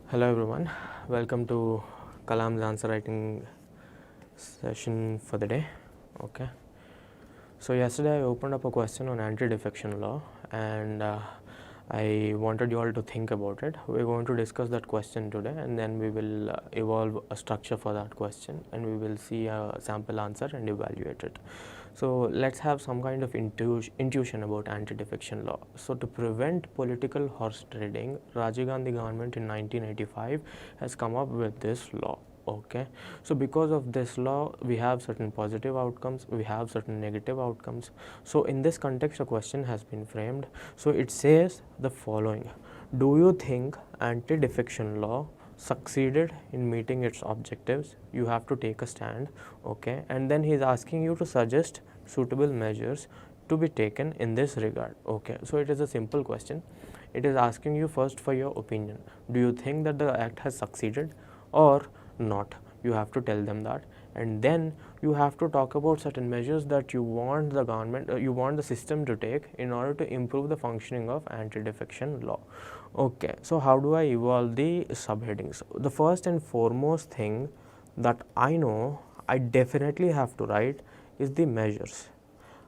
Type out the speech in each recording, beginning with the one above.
Hello everyone, welcome to Kalam's answer writing session for the day. Okay, so yesterday I opened up a question on anti-defection law and I wanted you all to think about it. We're going to discuss that question today and then we will evolve a structure for that question and we will see a sample answer and evaluate it. So let's have some kind of intuition about anti-defection law. So to prevent political horse trading, Rajiv Gandhi government in 1985 has come up with this law. Okay, so because of this law we have certain positive outcomes, we have certain negative outcomes. So in this context a question has been framed. So it says the following: do you think anti-defection law succeeded in meeting its objectives? You have to take a stand. Okay, and then he is asking you to suggest suitable measures to be taken in this regard. Okay, so it is a simple question. It is asking you first for your opinion. Do you think that the act has succeeded or not? You have to tell them that, and then you have to talk about certain measures that you want the government, you want the system to take in order to improve the functioning of anti-defection law. Okay, so how do I evolve the subheadings? The first and foremost thing that I know I definitely have to write is the measures.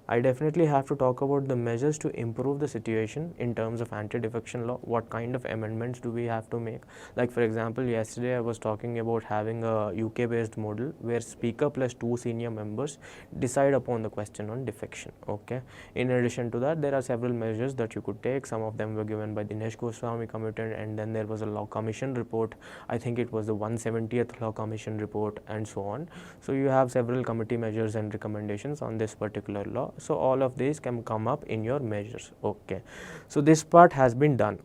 I definitely have to talk about the measures to improve the situation in terms of anti-defection law. What kind of amendments do we have to make? Like for example, yesterday I was talking about having a UK based model where speaker plus 2 senior members decide upon the question on defection. Okay. In addition to that, there are several measures that you could take. Some of them were given by Dinesh Goswami committee, and then there was a law commission report. I think it was the 170th law commission report and so on. So you have several committee measures and recommendations on this particular law. So all of these can come up in your measures. Okay, so this part has been done.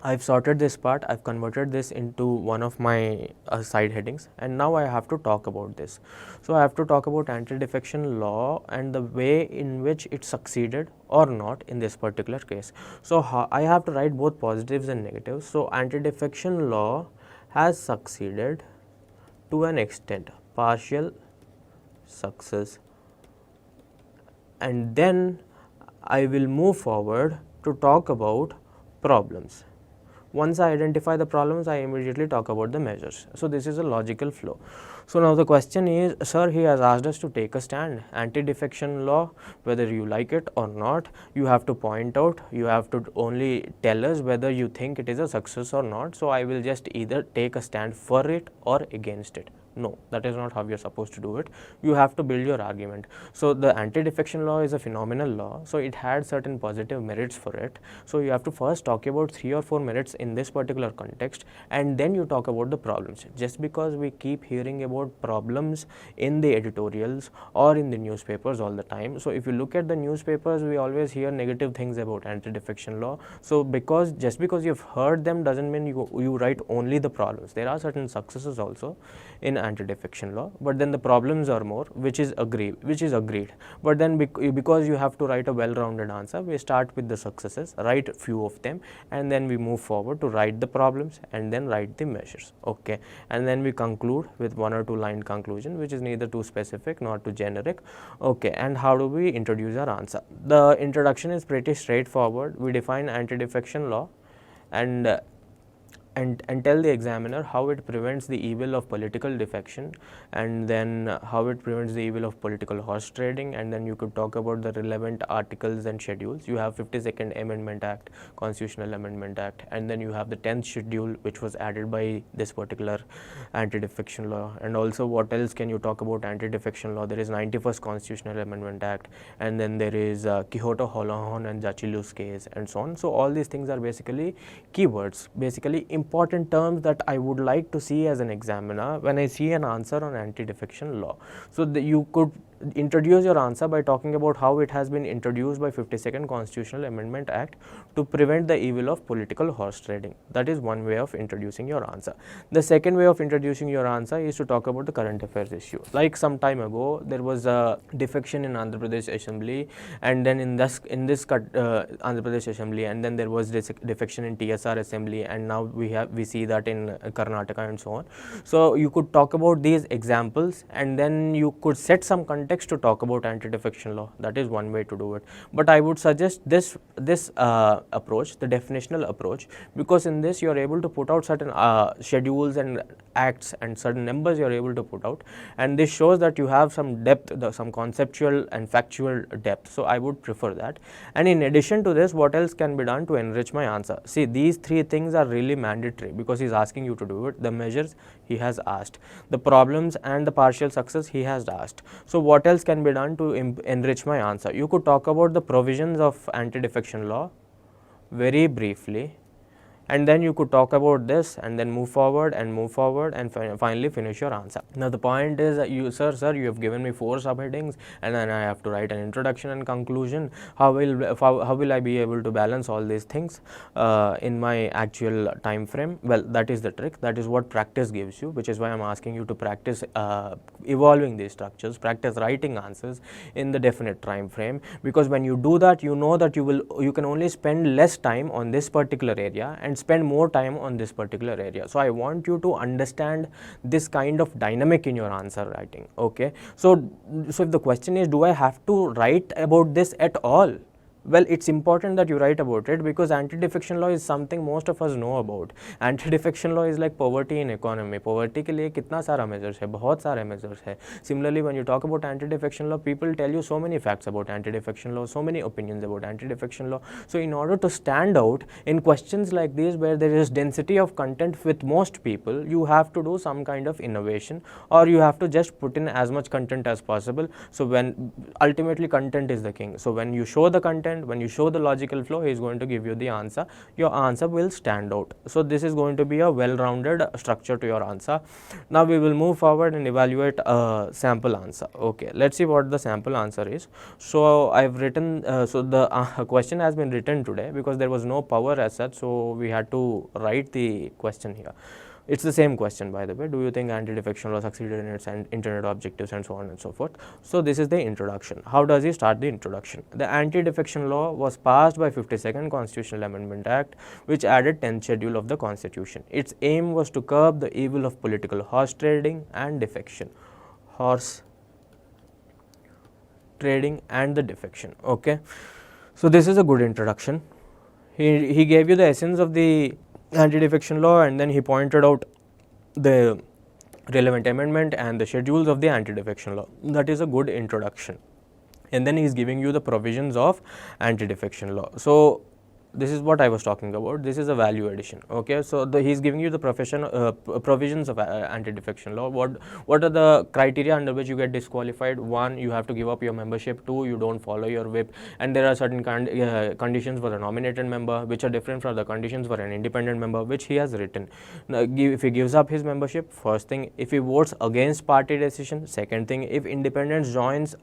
I've sorted this part, I've converted this into one of my side headings, and now I have to talk about this. So I have to talk about anti-defection law and the way in which it succeeded or not in this particular case. So I have to write both positives and negatives. So anti-defection law has succeeded to an extent, partial success, and then I will move forward to talk about problems. Once I identify the problems, I immediately talk about the measures. So this is a logical flow. So now the question is, sir, he has asked us to take a stand. Anti-defection law, whether you like it or not, you have to point out, you have to only tell us whether you think it is a success or not. So I will just either take a stand for it or against it. No, that is not how you're supposed to do it. You have to build your argument. So the anti-defection law is a phenomenal law. So it had certain positive merits for it. So you have to first talk about 3 or 4 merits in this particular context, and then you talk about the problems. Just because we keep hearing about problems in the editorials or in the newspapers all the time. So if you look at the newspapers, we always hear negative things about anti-defection law. So just because you've heard them doesn't mean you write only the problems. There are certain successes also in anti-defection law, but then the problems are more, which is agreed. But then because you have to write a well-rounded answer, we start with the successes, write few of them, and then we move forward to write the problems and then write the measures. Okay, and then we conclude with 1 or 2 line conclusion, which is neither too specific nor too generic. Okay, and how do we introduce our answer? The introduction is pretty straightforward. We define anti-defection law and tell the examiner how it prevents the evil of political defection, and then how it prevents the evil of political horse trading, and then you could talk about the relevant articles and schedules. You have 52nd Amendment Act, Constitutional Amendment Act, and then you have the 10th schedule which was added by this particular anti-defection law. And also what else can you talk about anti-defection law? There is 91st Constitutional Amendment Act, and then there is Quixote Holohon and Jachilu's case and so on. So all these things are basically keywords, basically important terms that I would like to see as an examiner when I see an answer on anti-defection law. So you could introduce your answer by talking about how it has been introduced by 52nd Constitutional Amendment Act to prevent the evil of political horse trading. That is one way of introducing your answer. The second way of introducing your answer is to talk about the current affairs issue. Like some time ago, there was a defection in Andhra Pradesh Assembly, and then in this Andhra Pradesh Assembly, and then there was defection in TSR Assembly, and now we see that in Karnataka and so on. So you could talk about these examples, and then you could set some context context to talk about anti-defection law. That is one way to do it. But I would suggest this approach, the definitional approach, because in this you are able to put out certain schedules and acts and certain numbers you are able to put out, and this shows that you have some depth, some conceptual and factual depth. So I would prefer that. And in addition to this, what else can be done to enrich my answer? See, these three things are really mandatory because he's asking you to do it. The measures he has asked, the problems and the partial success he has asked. So what else can be done to enrich my answer? You could talk about the provisions of anti-defection law very briefly, and then you could talk about this and then move forward and finally finish your answer. Now the point is that you have given me 4 subheadings and then I have to write an introduction and conclusion. How will I be able to balance all these things in my actual time frame? Well, that is the trick. That is what practice gives you, which is why I'm asking you to practice evolving these structures, practice writing answers in the definite time frame, because when you do that, you know that you can only spend less time on this particular area and spend more time on this particular area. So I want you to understand this kind of dynamic in your answer writing. Okay, so if the question is, do I have to write about this at all? Well, it's important that you write about it because anti-defection law is something most of us know about. Anti-defection law is like poverty in economy. Poverty के लिए कितना सारा measures है, बहुत सारे measures है. Similarly, when you talk about anti-defection law, people tell you so many facts about anti-defection law, so many opinions about anti-defection law. So in order to stand out in questions like these where there is density of content with most people, you have to do some kind of innovation, or you have to just put in as much content as possible. So when ultimately content is the king. So when you show the content, when you show the logical flow, he is going to give you the answer. Your answer will stand out. So this is going to be a well-rounded structure to your answer. Now we will move forward and evaluate a sample answer. Okay, let's see what the sample answer is. So I've written, so the question has been written today because there was no power as such, so we had to write the question here. It's the same question, by the way. Do you think anti-defection law succeeded in its intended objectives, and so on and so forth? So this is the introduction. How does he start the introduction? The anti-defection law was passed by 52nd Constitutional Amendment Act, which added 10th schedule of the Constitution. Its aim was to curb the evil of political horse trading and defection. Horse trading and the defection. Okay. So this is a good introduction. He gave you the essence of the anti-defection law, and then he pointed out the relevant amendment and the schedules of the anti-defection law. That is a good introduction. And then he is giving you the provisions of anti-defection law. So this is what I was talking about. This is a value addition. Okay, so he is giving you the provisions of anti-defection law. What are the criteria under which you get disqualified? 1, you have to give up your membership. 2, you don't follow your whip. And there are certain conditions for a nominated member which are different from the conditions for an independent member, which he has written. Now, if he gives up his membership, first thing. If he votes against party decision, second thing. If independent joins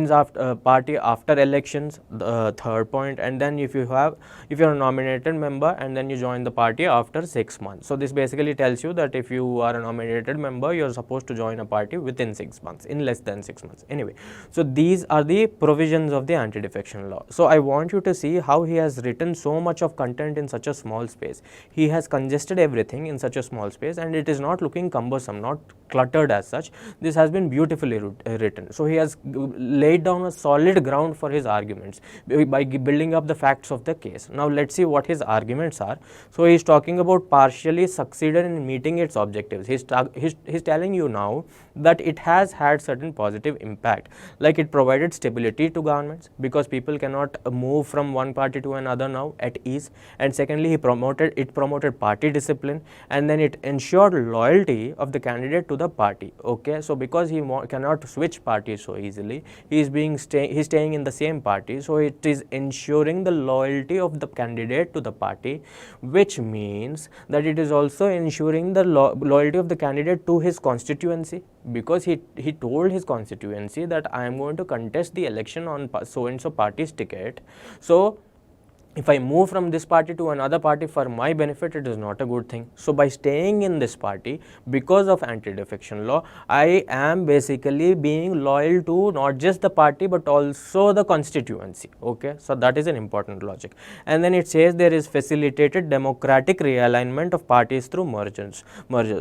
after party after elections, the third point. And then if you're a nominated member and then you join the party after 6 months. So this basically tells you that if you are a nominated member, you're supposed to join a party within 6 months, in less than 6 months. Anyway, so these are the provisions of the anti-defection law. So I want you to see how he has written so much of content in such a small space. He has congested everything in such a small space, and it is not looking cumbersome, not cluttered as such. This has been beautifully written. So he has laid down a solid ground for his arguments by building up the facts of the case. Now let's see what his arguments are. So he is talking about partially succeeded in meeting its objectives. He's telling you now that it has had certain positive impact, like it provided stability to governments because people cannot move from one party to another now at ease. And secondly, it promoted party discipline, and then it ensured loyalty of the candidate to the party. Okay, so because he cannot switch parties so easily, he's staying in the same party, so it is ensuring the loyalty of the candidate to the party, which means that it is also ensuring the loyalty of the candidate to his constituency, because he told his constituency that I am going to contest the election on so and so party's ticket. So if I move from this party to another party for my benefit, it is not a good thing. So by staying in this party because of anti-defection law, I am basically being loyal to not just the party but also the constituency. Okay, so that is an important logic. And then it says there is facilitated democratic realignment of parties through mergers.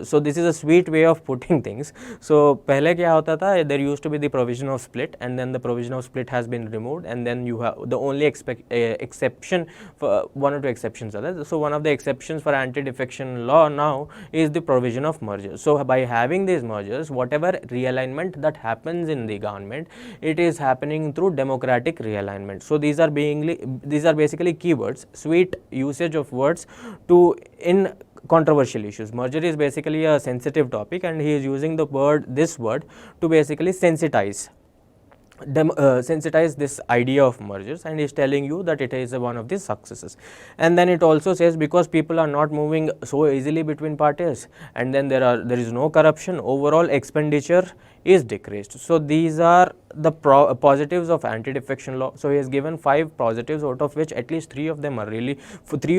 So this is a sweet way of putting things. So पहले क्या होता था, there used to be the provision of split, and then the provision of split has been removed, and then you have the only exception, for one or two exceptions are there. So one of the exceptions for anti-defection law now is the provision of mergers. So by having these mergers, whatever realignment that happens in the government, it is happening through democratic realignment. So these are basically keywords, sweet usage of words to in controversial issues. Merger is basically a sensitive topic, and he is using this word to basically sensitize this idea of mergers, and is telling you that it is one of the successes. And then it also says because people are not moving so easily between parties, and then there is no corruption, overall expenditure is decreased. So these are the positives of anti-defection law. So he has given 5 positives, out of which at least 3 or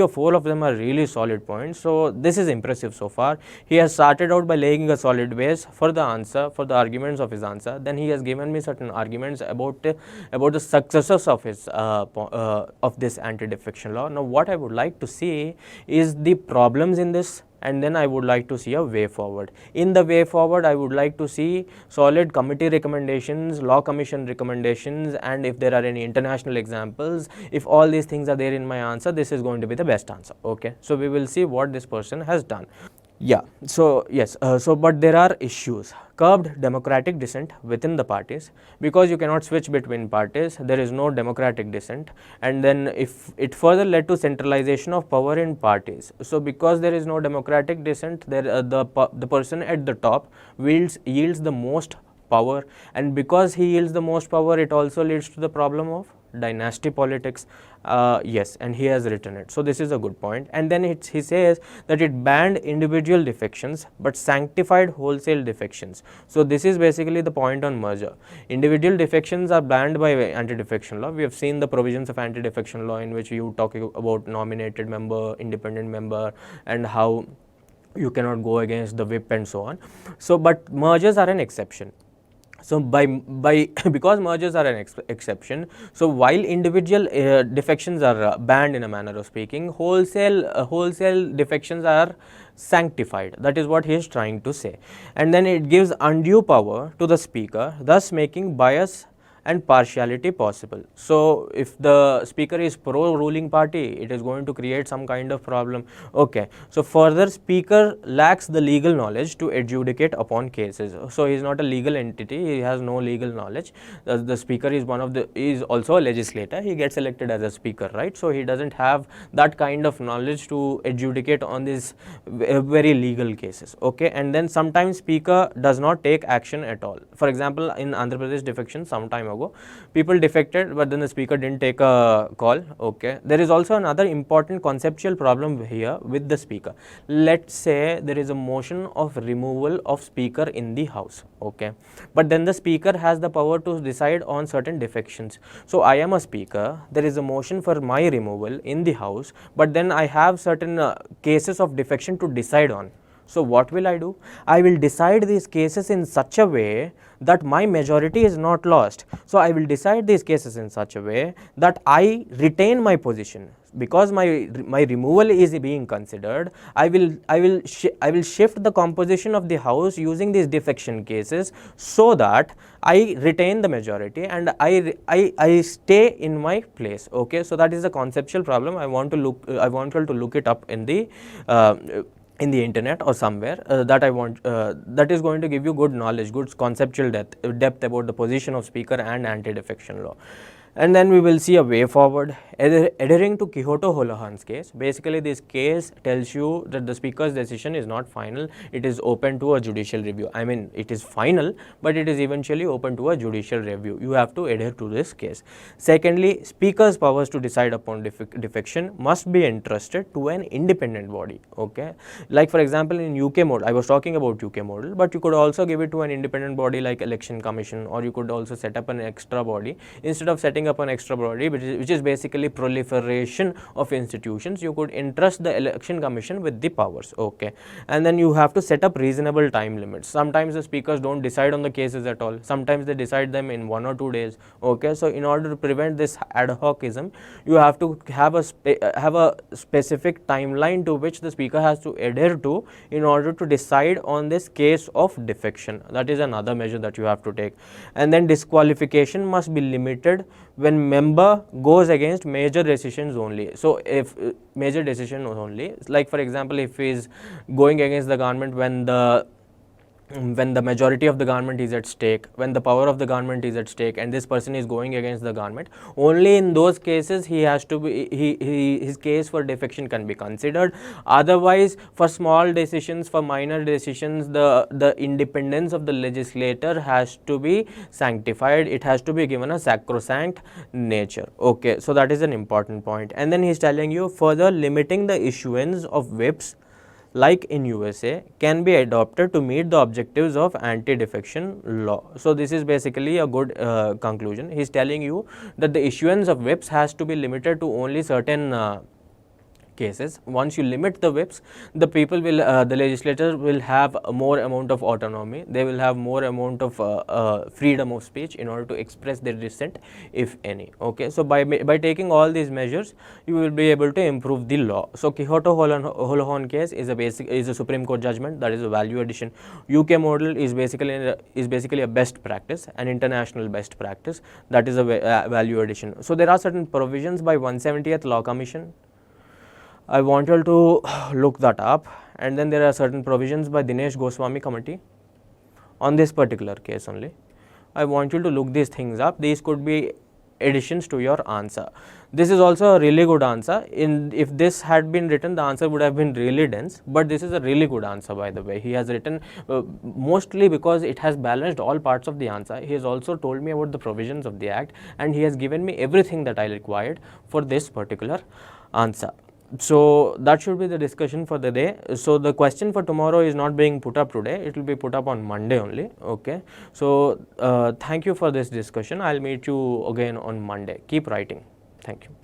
4 of them are really solid points. So this is impressive so far. He has started out by laying a solid base for the answer, for the arguments of his answer. Then he has given me certain arguments about the successes of his of this anti-defection law. Now what I would like to see is the problems in this, and then I would like to see a way forward. In the way forward, I would like to see solid committee recommendations, law commission recommendations, and if there are any international examples, if all these things are there in my answer, this is going to be the best answer. Okay, so we will see what this person has done. Yeah, so yes, but there are issues. Curbed democratic dissent within the parties, because you cannot switch between parties, there is no democratic dissent. And then if it further led to centralization of power in parties, so because there is no democratic dissent, there the person at the top yields the most power, and because he yields the most power, it also leads to the problem of dynasty politics. Yes, and he has written it. So this is a good point. And then he says that it banned individual defections but sanctified wholesale defections. So this is basically the point on merger. Individual defections are banned by anti-defection law. We have seen the provisions of anti-defection law in which you talk about nominated member, independent member, and how you cannot go against the whip and so on. So but mergers are an exception. So by because mergers are an exception, so while individual defections are banned in a manner of speaking, wholesale defections are sanctified. That is what he is trying to say. And then it gives undue power to the speaker, thus making bias and partiality possible. So if the speaker is pro ruling party, it is going to create some kind of problem. Okay, so further, speaker lacks the legal knowledge to adjudicate upon cases. So he is not a legal entity, he has no legal knowledge. The speaker is also a legislator, he gets elected as a speaker, right? So he doesn't have that kind of knowledge to adjudicate on these very legal cases. Okay, and then sometimes speaker does not take action at all. For example, in Andhra Pradesh defection some time ago, people defected, but then the speaker didn't take a call. Okay, there is also another important conceptual problem here with the speaker. Let's say there is a motion of removal of speaker in the house. Okay, but then the speaker has the power to decide on certain defections. So I am a speaker, there is a motion for my removal in the house, but then I have certain cases of defection to decide on. So what will I do? I will decide these cases in such a way that my majority is not lost. So I will decide these cases in such a way that I retain my position. Because my removal is being considered, I will shift the composition of the house using these defection cases, so that I retain the majority and I stay in my place. Okay, so that is a conceptual problem. I want you to look it up in the internet or somewhere, that is going to give you good knowledge, good conceptual depth about the position of speaker and anti-defection law. And then we will see a way forward. Adhering to Quixote-Holohan's case, basically this case tells you that the speaker's decision is not final, it is open to a judicial review. I mean, it is final, but it is eventually open to a judicial review. You have to adhere to this case. Secondly, speaker's powers to decide upon defection must be entrusted to an independent body. Okay, like for example in UK model, I was talking about UK model, but you could also give it to an independent body like election commission, or you could also set up an extra body. Instead of setting up an extra body, which is basically proliferation of institutions, you could entrust the election commission with the powers. Okay, and then you have to set up reasonable time limits. Sometimes the speakers don't decide on the cases at all, sometimes they decide them in 1 or 2 days. Okay, so in order to prevent this ad hocism, you have to have a specific timeline to which the speaker has to adhere to in order to decide on this case of defection. That is another measure that you have to take. And then disqualification must be limited when member goes against major decisions only. So if major decision only, like for example, if he is going against the government when the majority of the government is at stake, when the power of the government is at stake, and this person is going against the government, only in those cases he has to be, his case for defection can be considered. Otherwise, for small decisions, for minor decisions, the independence of the legislator has to be sanctified. It has to be given a sacrosanct nature. Okay, so that is an important point. And then he is telling you further, limiting the issuance of whips like in USA can be adopted to meet the objectives of anti-defection law. So this is basically a good conclusion. He is telling you that the issuance of whips has to be limited to only certain cases. Once you limit the whips, the people will, the legislators will have a more amount of autonomy. They will have more amount of freedom of speech in order to express their dissent, if any. Okay, so by taking all these measures, you will be able to improve the law. So Quixote-Holohan case is a Supreme Court judgment, that is a value addition. UK model is basically a best practice, an international best practice, that is a value addition. So there are certain provisions by 170th Law Commission. I want you to look that up, and then there are certain provisions by Dinesh Goswami committee on this particular case only. I want you to look these things up. These could be additions to your answer. This is also a really good answer. If this had been written, the answer would have been really dense, but this is a really good answer, by the way. He has written mostly because it has balanced all parts of the answer. He has also told me about the provisions of the act, and he has given me everything that I required for this particular answer. So that should be the discussion for the day. So the question for tomorrow is not being put up today, it will be put up on Monday only. Okay, so thank you for this discussion. I'll meet you again on Monday. Keep writing. Thank you.